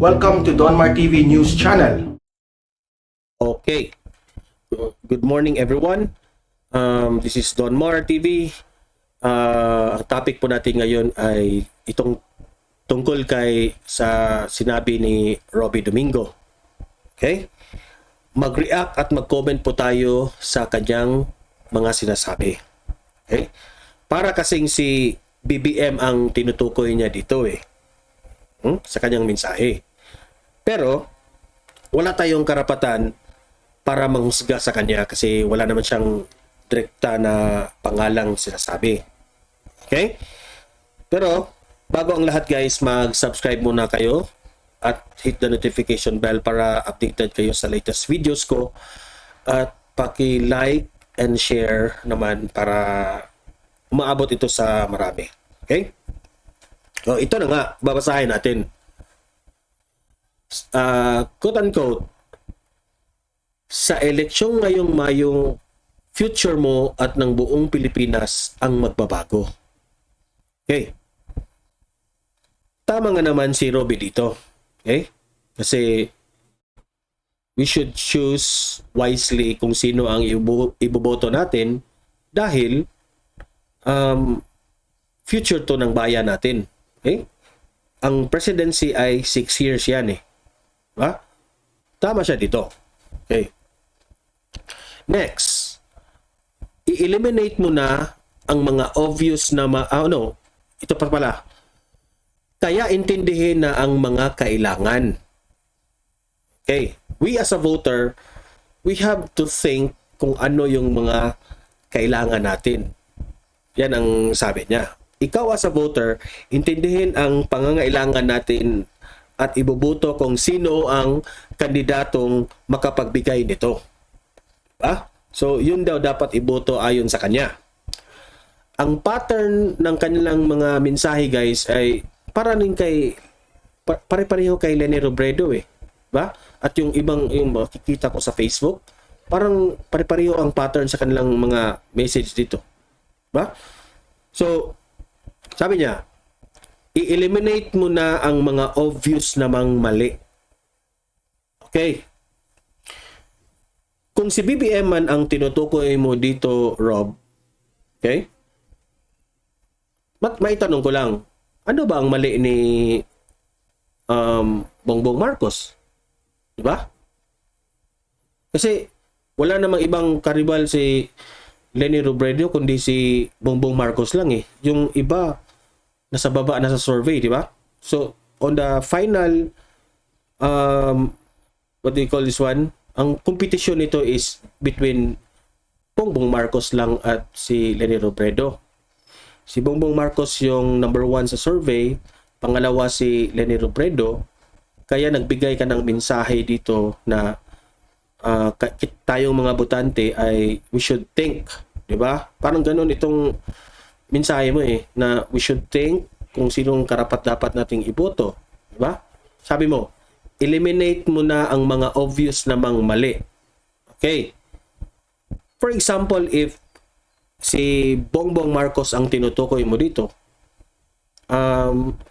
Welcome to Donmar TV News Channel. Okay. Good morning everyone. This is Donmar TV. Ang topic po natin ngayon ay itong tungkol kay sa sinabi ni Robby Domingo. Okay? Mag-react at mag-comment po tayo sa kanyang mga sinasabi. Okay? Para kasing si BBM ang tinutukoy niya dito sa kanyang mensahe. Pero wala tayong karapatan para manghusga sa kanya kasi wala naman siyang direkta na pangalang sinasabi. Okay? Pero bago ang lahat guys, mag-subscribe muna kayo at hit the notification bell para updated kayo sa latest videos ko at paki-like and share naman para umaabot ito sa marami. Okay? So, ito na nga, babasahin natin. Quote-unquote, sa eleksyong ngayong Mayo, future mo at ng buong Pilipinas ang magbabago. Okay. Tama nga naman si Robby dito. Okay? Kasi we should choose wisely kung sino ang iboboto natin dahil future to ng bayan natin. Okay? Ang presidency ay 6 years yan Diba? Tama siya dito. Okay. Next. I-eliminate mo na ang mga obvious na ito pa pala. Kaya intindihin na ang mga kailangan. Okay. We as a voter, we have to think kung ano yung mga kailangan natin. Yan ang sabi niya. Ikaw as a voter, intindihin ang pangangailangan natin at iboboto kung sino ang kandidatong makapagbigay nito. Diba? So, yun daw dapat iboto ayon sa kanya. Ang pattern ng kanilang mga mensahe guys ay pare-pareho kay Leni Robredo Diba? At yung makikita ko sa Facebook, parang pare-pareho ang pattern sa kanilang mga message dito. Diba? So, sabi niya, i-eliminate mo na ang mga obvious namang mali. Okay. Kung si BBM man ang tinutukoy mo dito, Rob, okay? Maitanong ko lang, ano ba ang mali ni Bongbong Marcos? Diba? Kasi wala namang ibang karibal si Leni Robredo kundi si Bongbong Marcos lang Yung iba nasa baba na sa survey, di ba? So on the final what do you call this one? Ang competition nito is between Bongbong Marcos lang at si Leni Robredo. Si Bongbong Marcos yung number 1 sa survey, pangalawa si Leni Robredo. Kaya nagbigay ka ng mensahe dito na tayong mga botante ay we should think, di ba? Parang ganoon itong mensahe mo na we should think kung sinong karapat-dapat nating iboto, di ba? Sabi mo, eliminate mo na ang mga obvious namang mali. Okay. For example, if si Bongbong Marcos ang tinutukoy mo dito,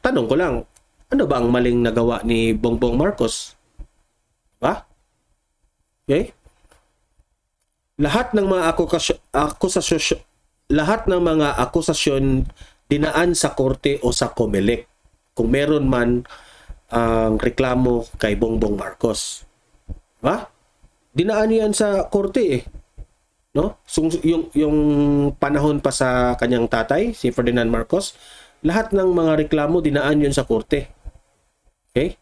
tanong ko lang, ano ba ang maling nagawa ni Bongbong Marcos? Diba? Okay? Lahat ng mga akusasyon dinaan sa korte o sa COMELEC kung meron man ang reklamo kay Bongbong Marcos. Diba? Dinaan yan sa korte No? So, yung panahon pa sa kanyang tatay, si Ferdinand Marcos, lahat ng mga reklamo dinaan yun sa korte. Okay?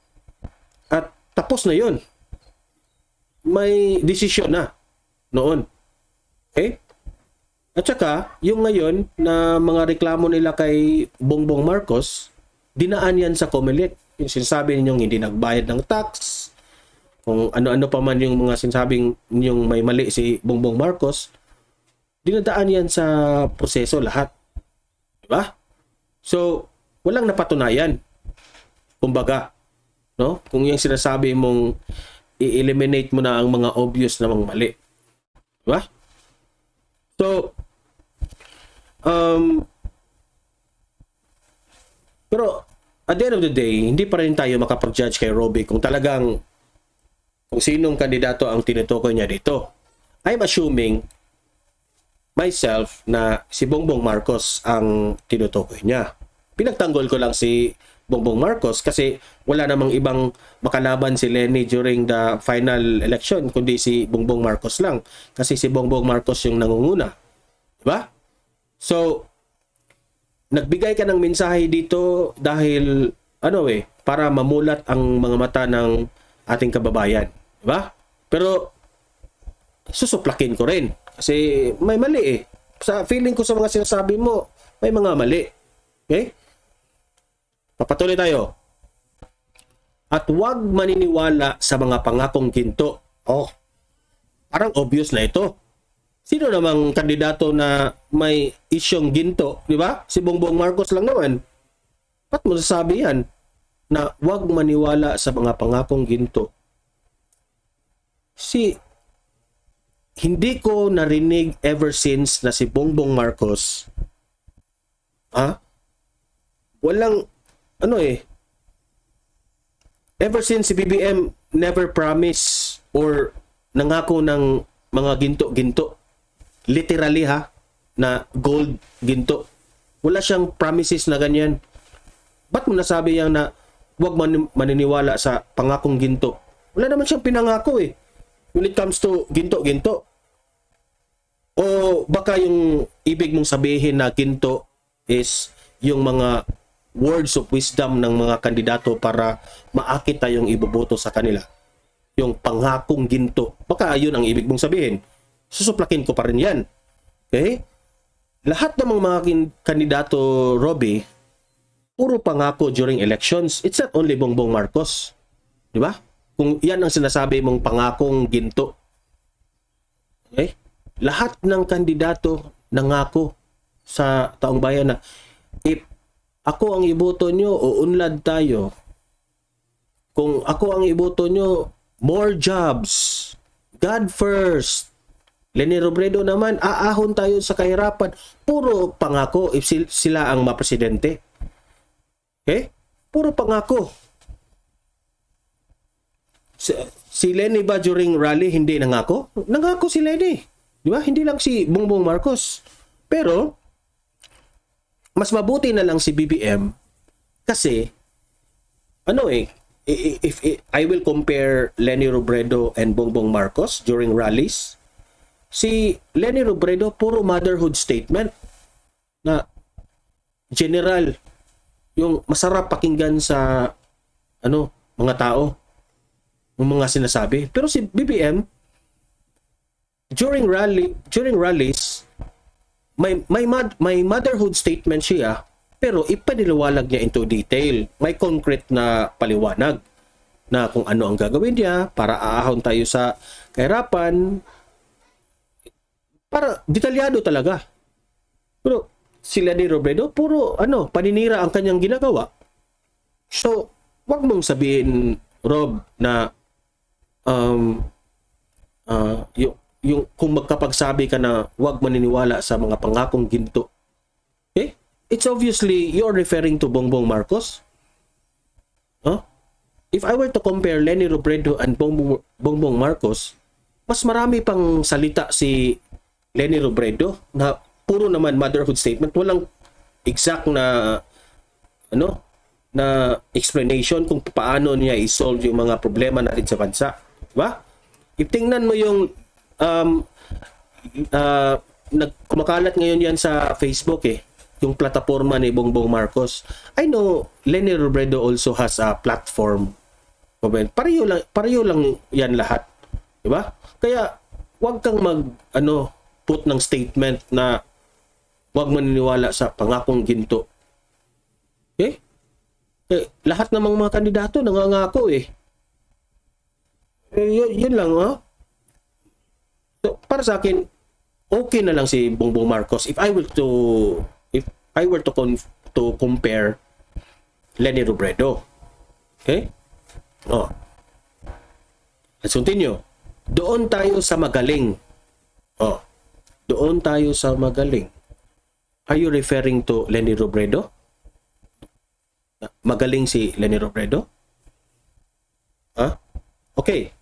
At tapos na yun. May desisyon na noon. Okay? At saka, yung ngayon na mga reklamo nila kay Bongbong Marcos, dinaan yan sa COMELEC. Yung sinasabi ninyong hindi nagbayad ng tax, kung ano-ano pa man yung mga sinasabing yung may mali si Bongbong Marcos, dinadaan yan sa proseso lahat. Diba? So, walang napatunayan. Kumbaga, no? Kung yung sinasabi mong i-eliminate mo na ang mga obvious namang mali. Diba? So, pero at the end of the day, hindi pa rin tayo makapag-judge kay Roby kung talagang kung sinong kandidato ang tinutukoy niya dito. I'm assuming myself na si Bongbong Marcos ang tinutukoy niya. Pinagtanggol ko lang si Bongbong Marcos kasi wala namang ibang makalaban si Lenny during the final election kundi si Bongbong Marcos lang. Kasi si Bongbong Marcos yung nangunguna. Diba? So, nagbigay ka ng mensahe dito dahil para mamulat ang mga mata ng ating kababayan. Diba? Pero susuplakin ko rin kasi may mali eh. Sa feeling ko sa mga sinasabi mo, may mga mali. Okay? Papatuloy tayo. At huwag maniniwala sa mga pangakong ginto. Oh, parang obvious na ito. Sino namang kandidato na may isyong ginto, di ba? Si Bongbong Marcos lang naman. Ba't mo sasabi yan? Na huwag maniwala sa mga pangakong ginto. Hindi ko narinig ever since na si Bongbong Marcos, walang, ever since si BBM never promise or nangako ng mga ginto-ginto. Literally na gold ginto. Wala siyang promises na ganyan. Ba't mo nasabi yan na huwag maniniwala sa pangakong ginto? Wala naman siyang pinangako eh. When it comes to ginto-ginto. O baka yung ibig mong sabihin na ginto is yung mga words of wisdom ng mga kandidato para maakit tayong iboboto sa kanila. Yung pangakong ginto. Baka yun ang ibig mong sabihin. Susuplakin ko pa rin yan. Okay? Lahat ng mga kandidato, Roby, puro pangako during elections. It's not only Bongbong Marcos. Di ba? Kung yan ang sinasabi mong pangakong ginto. Okay? Lahat ng kandidato nangako sa taong bayan na if ako ang iboto nyo, uunlad tayo. Kung ako ang iboto nyo, more jobs. God first. Leni Robredo naman, aahon tayo sa kahirapan. Puro pangako if sila ang mapresidente. Okay? Puro pangako. Si Lenny ba during rally hindi nangako? Nangako si Lenny. Di ba? Hindi lang si Bongbong Marcos. Pero, mas mabuti na lang si BBM kasi, if I will compare Leni Robredo and Bongbong Marcos during rallies, si Leni Robredo, puro motherhood statement na general, yung masarap pakinggan sa mga tao, yung mga sinasabi. Pero si BBM, during rallies, may motherhood statement siya, pero ipaniliwanag niya into detail. May concrete na paliwanag na kung ano ang gagawin niya para aahon tayo sa kahirapan. Para detalyado talaga. Pero si Leni Robredo, puro paninira ang kanyang ginagawa. So, wag mong sabihin, Rob, na yung kung magkapagsabi ka na wag maniniwala sa mga pangakong ginto. Okay? It's obviously you're referring to Bongbong Marcos. If I were to compare Leni Robredo and Bongbong Marcos, mas marami pang salita si Leni Robredo na puro naman motherhood statement, walang exact na na explanation kung paano niya i-solve yung mga problema natin sa bansa, diba? If tingnan mo yung kumakalat ngayon yan sa Facebook yung plataforma ni Bongbong Marcos. I know Leni Robredo also has a platform. Pareho lang yan lahat, diba? Kaya wag kang put ng statement na wag maniniwala sa pangakong ginto. Okay? Lahat ng mga kandidato nangangako yun lang So, para sa akin, okay na lang si Bongbong Marcos if I were to compare Leni Robredo. Okay? Let's continue. Doon tayo sa magaling. Doon tayo sa magaling. Are you referring to Leni Robredo? Magaling si Leni Robredo? Ha? Okay.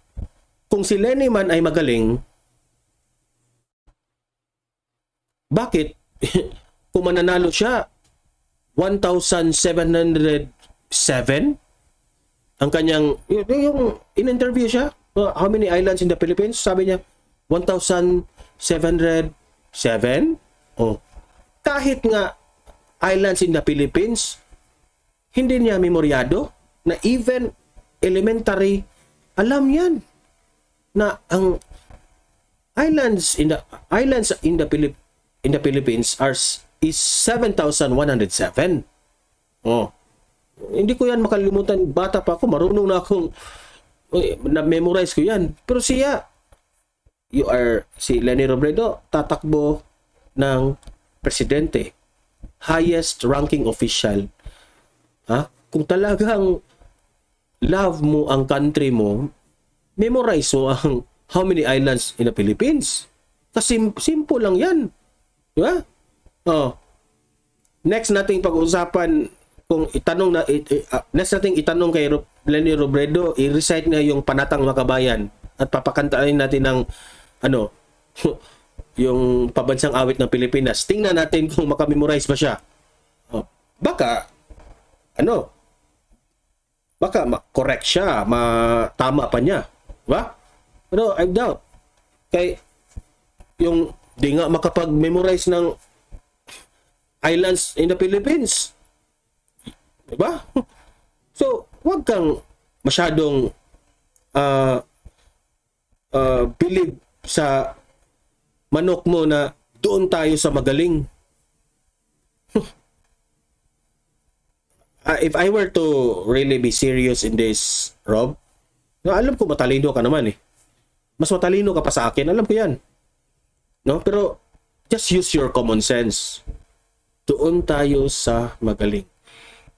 Kung si Leni man ay magaling, bakit kung mananalo siya 1,707 ang kanyang yung in-interview siya, how many islands in the Philippines? Sabi niya 1,707. Oh. Kahit nga islands in the Philippines, hindi niya memoryado na even elementary alam yan na ang islands in the Philippines is 7,107. Oh. Hindi ko yan makalimutan. Bata pa ako, marunong na akong na-memorize ko yan. Pero si Leni Robredo, tatakbo ng presidente. Highest ranking official. Ha? Kung talagang love mo ang country mo, memorize mo ang how many islands in the Philippines. Kasi simple lang yan. Di ba? Oh. Next nating pag-usapan, kung next nating itanong kay Leni Robredo, i-recite nga yung Panatang Makabayan at papakantaan natin ng yung pabansang awit ng Pilipinas. Tingnan natin kung makamemorize ba siya. Oh. Baka correct siya, tama pa niya. Diba? Pero I doubt. Kay yung di nga makapag-memorize ng islands in the Philippines. Diba? So, wag kang masyadong believe sa manok mo na doon tayo sa magaling. If I were to really be serious in this, Rob, alam ko matalino ka naman eh. Mas matalino ka pa sa akin, alam ko yan. No? Pero just use your common sense. Doon tayo sa magaling.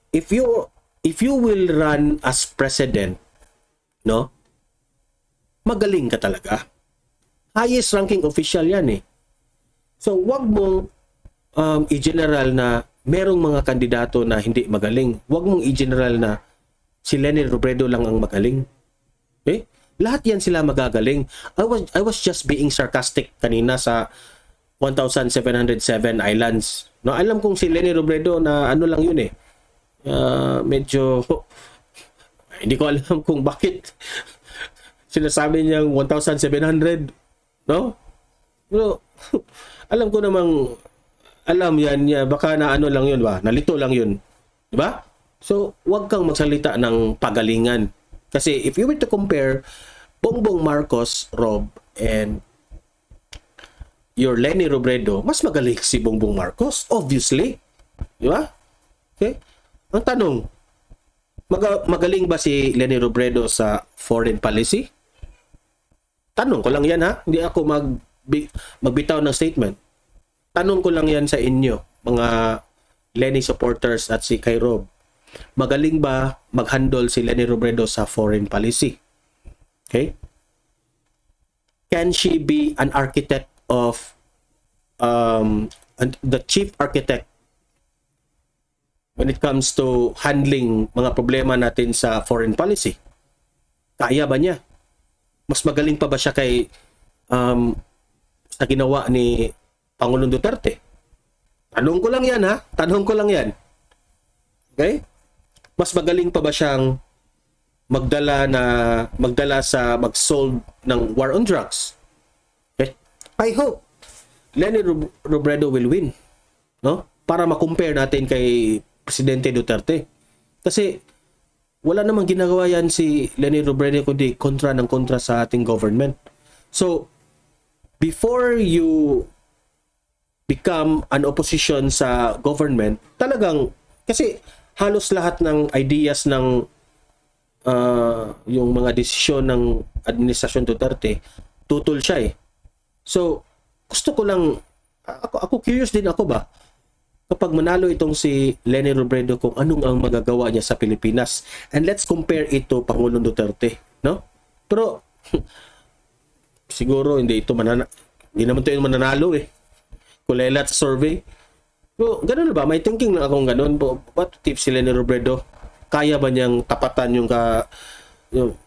If you will run as president, no? Magaling ka talaga. Highest ranking official yan eh. So wag mong i-general na merong mga kandidato na hindi magaling. Wag mong i-general na si Leni Robredo lang ang magaling. Okay? Lahat yan sila magagaling. I was just being sarcastic kanina sa 1,707 islands. No, alam kong si Leni Robredo na ano lang yun eh. Medyo hindi ko alam kung bakit sinasabi niyang 1,700, no? Pero alam ko namang alam yan niya, baka na ano lang yun ba? Nalito lang yun. Di ba? So, wag kang magsalita ng pagalingan. Kasi if you were to compare Bongbong Marcos, Rob, and your Leni Robredo, mas magaling si Bongbong Marcos, obviously. Di ba? Okay? Ang tanong, magaling ba si Leni Robredo sa foreign policy? Tanong ko lang yan ha. Hindi ako magbitaw ng statement. Tanong ko lang yan sa inyo, mga Leni supporters at si kay Rob. Magaling ba mag-handle si Leni Robredo sa foreign policy? Okay? Can she be an architect of the chief architect when it comes to handling mga problema natin sa foreign policy? Kaya ba niya? Mas magaling pa ba siya kay sa ginawa ni Pangulong Duterte? Tanong ko lang yan ha. Tanong ko lang yan. Okay? Mas magaling pa ba siyang magdala sa mag-solve ng war on drugs? Okay? I hope Leni Robredo will win. No? Para ma-compare natin kay Presidente Duterte. Kasi wala namang ginagawa yan si Leni Robredo kundi kontra sa ating government. So, before you become an opposition sa government, talagang, kasi halos lahat ng ideas ng yung mga desisyon ng Administrasyon Duterte, tutol siya eh. So, gusto ko lang, ako curious din ako ba, kapag manalo itong si Leni Robredo kung anong ang magagawa niya sa Pilipinas. And let's compare it to Pangulong Duterte, no? Pero, siguro hindi naman ito mananalo eh. Kulelat survey. So, ganun ba? May thinking lang akong ganun. What if si Leni Robredo, kaya ba niyang tapatan yung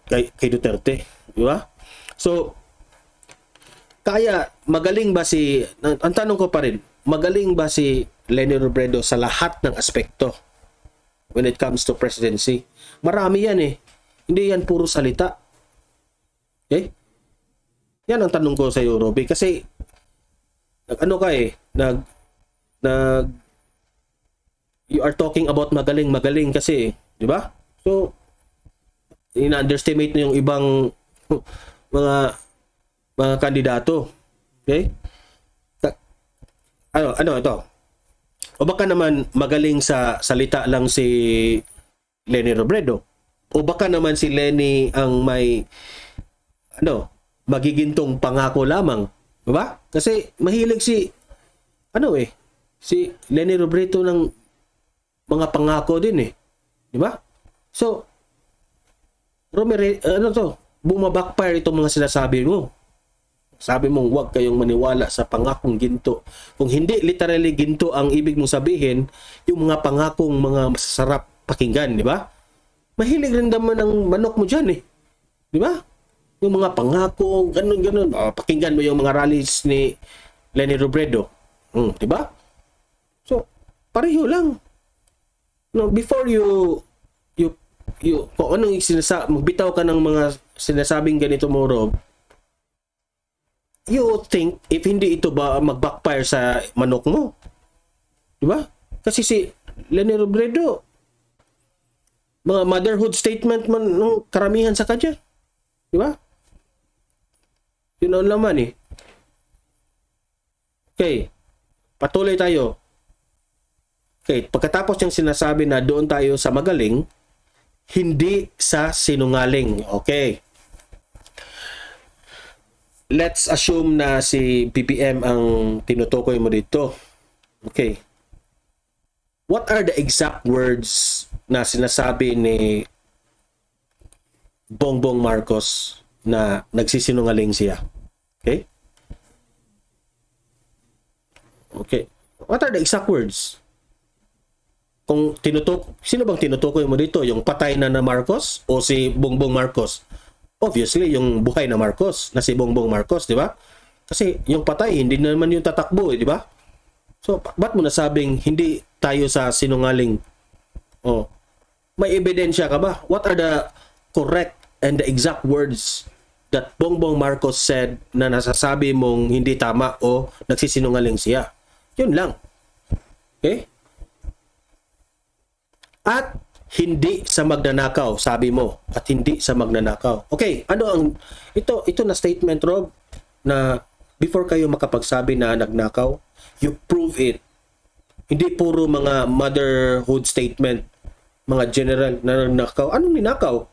kay Duterte? Di ba? So, magaling ba ang tanong ko pa rin, magaling ba si Leni Robredo sa lahat ng aspekto when it comes to presidency? Marami yan eh. Hindi yan puro salita. Okay? Yan ang tanong ko sa iyo, Robby. Kasi, you are talking about magaling kasi, di ba? So, ina-underestimate na yung ibang mga kandidato. Okay? Ano ito? O baka naman magaling sa salita lang si Leni Robredo? O baka naman si Leni ang may magigintong pangako lamang? Diba? Kasi mahilig si Leni Robredo ng mga pangako din eh. Diba? So, bumabackfire itong mga sinasabi mo. Sabi mong huwag kayong maniwala sa pangakong ginto. Kung hindi literally ginto ang ibig mong sabihin, yung mga pangakong mga masasarap pakinggan, di ba? Mahilig rin naman ang manok mo dyan eh. Di ba? Yung mga pangako, ganun. Pakinggan mo yung mga rallies ni Leni Robredo. Di ba? So, pareho lang. No, before you kung anong magbitaw ka ng mga sinasabing ganito mo, Rob, you think if hindi ito ba mag-backfire sa manok mo? Di ba? Kasi si Leni Robredo, mga motherhood statement man ng karamihan sa kanya. Di ba? Yun ang laman eh. Okay. Patuloy tayo. Okay. Pagkatapos yung sinasabi na doon tayo sa magaling, hindi sa sinungaling. Okay. Let's assume na si BBM ang tinutukoy mo dito. Okay. What are the exact words na sinasabi ni Bongbong Marcos na nagsisinungaling siya? Okay? Okay. What are the exact words? Kung sino bang tinutukoy mo dito? Yung patay na Marcos o si Bongbong Marcos? Obviously, yung buhay na Marcos, na si Bongbong Marcos, di ba? Kasi yung patay, hindi naman yung tatakbo, di ba? So, ba't mo nasabing hindi tayo sa sinungaling? Oh, may ebidensya ka ba? What are the correct and the exact words that Bongbong Marcos said na nasasabi mong hindi tama o nagsisinungaling siya? Yun lang. Okay? At hindi sa magnanakaw, sabi mo. At hindi sa magnanakaw. Okay, ano ang ito na statement, Rob, na before kayo makapagsabi na nagnakaw, you prove it. Hindi puro mga motherhood statement, mga general na nagnakaw. Anong ninakaw?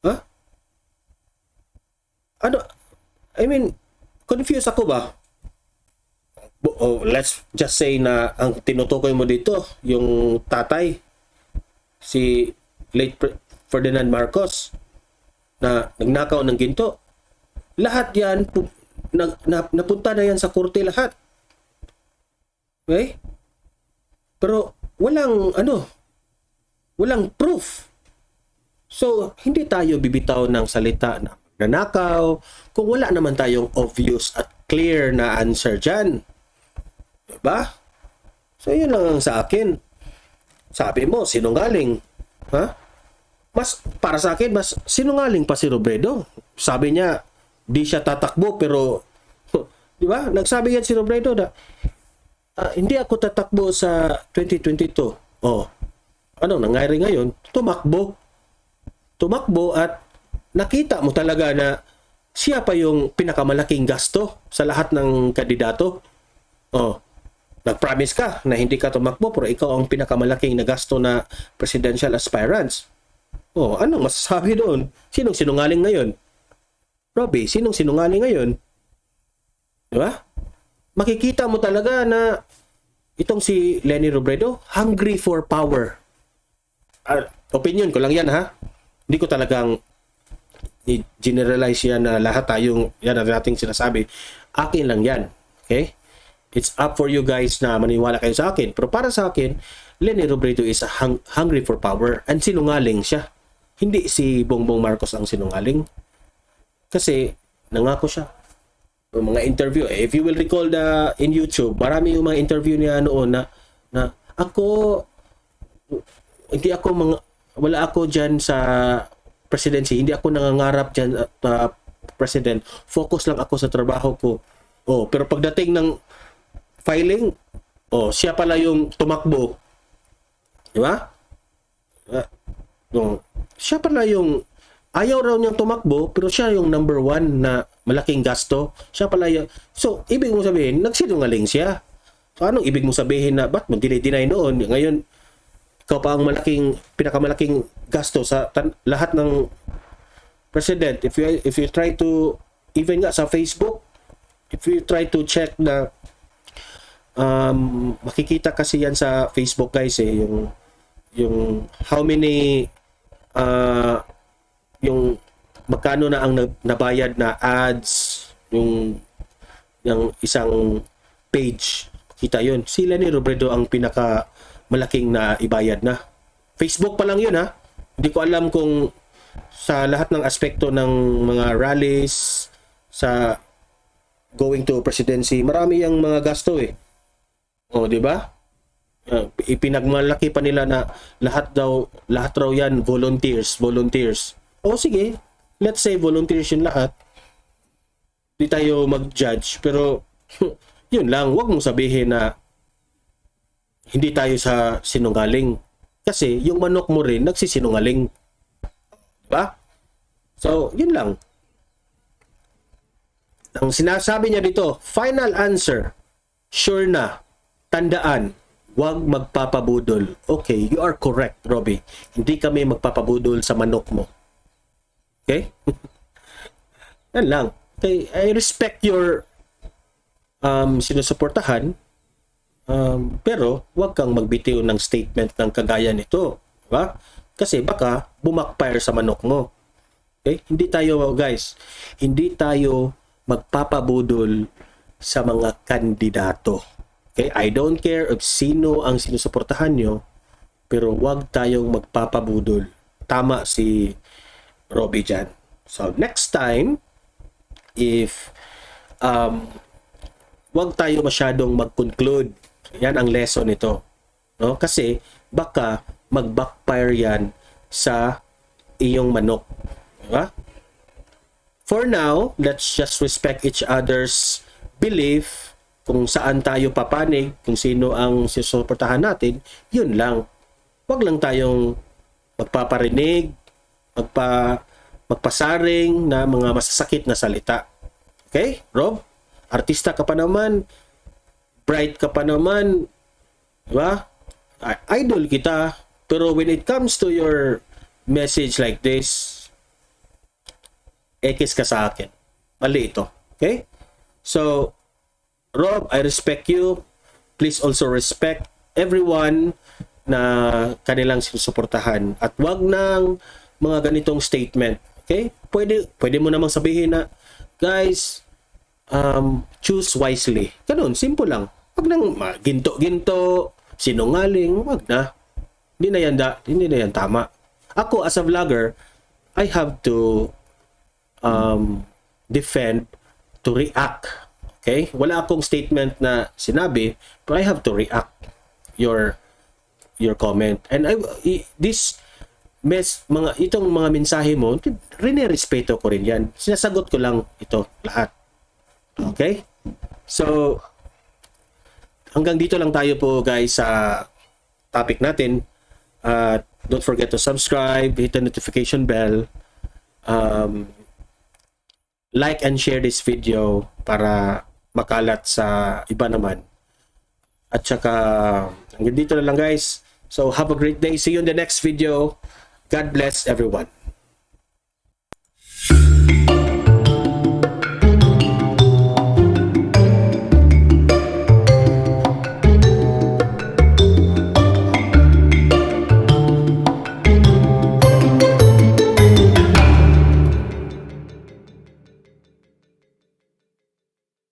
Ha? Ano? I mean, confused ako ba? Let's just say na ang tinutukoy mo dito, yung tatay, si late Ferdinand Marcos, na nagnakaw ng ginto. Lahat yan, napunta na yan sa korte lahat. Okay? Pero walang proof. So, hindi tayo bibitaw ng salita na nanakaw kung wala naman tayong obvious at clear na answer dyan. Diba? So, yun lang ang sa akin. Sabi mo, sinungaling. Ha? Para sa akin, mas sinungaling pa si Robredo. Sabi niya, di siya tatakbo, pero, di ba? Nagsabi yan si Robredo na, hindi ako tatakbo sa 2022. Oh, ano nangyari ngayon? Tumakbo at nakita mo talaga na siya pa yung pinakamalaking gasto sa lahat ng kandidato. Oh, nag-promise ka na hindi ka tumakbo pero ikaw ang pinakamalaking nagasto na presidential aspirants. Oh, anong masasabi doon? Sinong sinungaling ngayon? Robby, sinong sinungaling ngayon? Di ba? Makikita mo talaga na itong si Leni Robredo, hungry for power. Opinion ko lang yan, ha? Hindi ko talagang i-generalize yan na lahat tayong yan ang ating sinasabi. Akin lang yan. Okay? It's up for you guys na maniwala kayo sa akin. Pero para sa akin, Leni Robredo is hungry for power and sinungaling siya. Hindi si Bongbong Marcos ang sinungaling. Kasi nangako siya. Yung mga interview, if you will recall in YouTube, marami yung mga interview niya noon na ako, hindi ako wala ako dyan sa presidency, hindi ako nangangarap dyan president, focus lang ako sa trabaho ko. Pero pagdating ng filing, siya pala yung tumakbo. Di ba? Siya pala yung ayaw raw niyang tumakbo, pero siya yung number 1 na malaking gasto. Siya pala yung... So, ibig mong sabihin, nagsinungaling siya. So, anong ibig mong sabihin na, ba't mo dinay noon? Ngayon, ikaw pa ang pinakamalaking gasto sa lahat ng president. If you try to, even nga sa Facebook, if you try to check na, makikita kasi yan sa Facebook guys yung how many, yung magkano na ang nabayad na ads, yung isang page, kita yun. Si Leni Robredo ang pinaka malaking na ibayad na. Facebook pa lang yun ha. Hindi ko alam kung sa lahat ng aspekto ng mga rallies, sa going to presidency, marami yung mga gasto eh. Di ba? Ipinagmalaki pa nila na lahat raw yan volunteers. Sige, let's say volunteers yung lahat. Di tayo mag-judge, pero yun lang, wag mong sabihin na hindi tayo sa sinungaling. Kasi yung manok mo rin nagsisinungaling. Diba? So, yun lang. Ang sinasabi niya dito, final answer, sure na, tandaan, wag magpapabudol. Okay, you are correct, Robbie. Hindi kami magpapabudol sa manok mo. Okay? Yan lang. Okay, I respect your sinusuportahan, pero wag kang magbitiw ng statement ng kagaya nito. Diba? Kasi baka bumakfire sa manok mo. Okay? Hindi tayo magpapabudol sa mga kandidato. Okay? I don't care if sino ang sinusuportahan nyo, pero wag tayong magpapabudol. Tama si Robbie dyan. So, next time, if wag tayo masyadong mag-conclude. Yan ang lesson nito. No? Kasi baka mag-backfire yan sa iyong manok. Diba? For now, let's just respect each other's belief. Kung saan tayo papanig, kung sino ang susuportahan natin, yun lang. Wag lang tayong magpaparinig, magpasaring na mga masasakit na salita. Okay, Rob? Artista ka pa naman, bright ka pa naman, diba? Idol kita, pero when it comes to your message like this, ekis ka sa akin. Mali ito. Okay? So, Rob, I respect you. Please also respect everyone na kanilang sinusuportahan. At wag ng mga ganitong statement. Okay? Pwede mo namang sabihin na, guys, choose wisely. Ganun, simple lang. Wag nang ginto-ginto, sinungaling, wag na. Hindi na yan tama. Ako, as a vlogger, I have to defend, to react. Okay? Wala akong statement na sinabi, but I have to react your comment. And itong mga mensahe mo, rinirespeto ko rin yan. Sinasagot ko lang ito lahat. Okay? So, hanggang dito lang tayo po guys sa topic natin. Don't forget to subscribe, hit the notification bell, like and share this video para makalat sa iba naman. At saka, hanggang dito na lang guys. So, have a great day. See you in the next video. God bless everyone.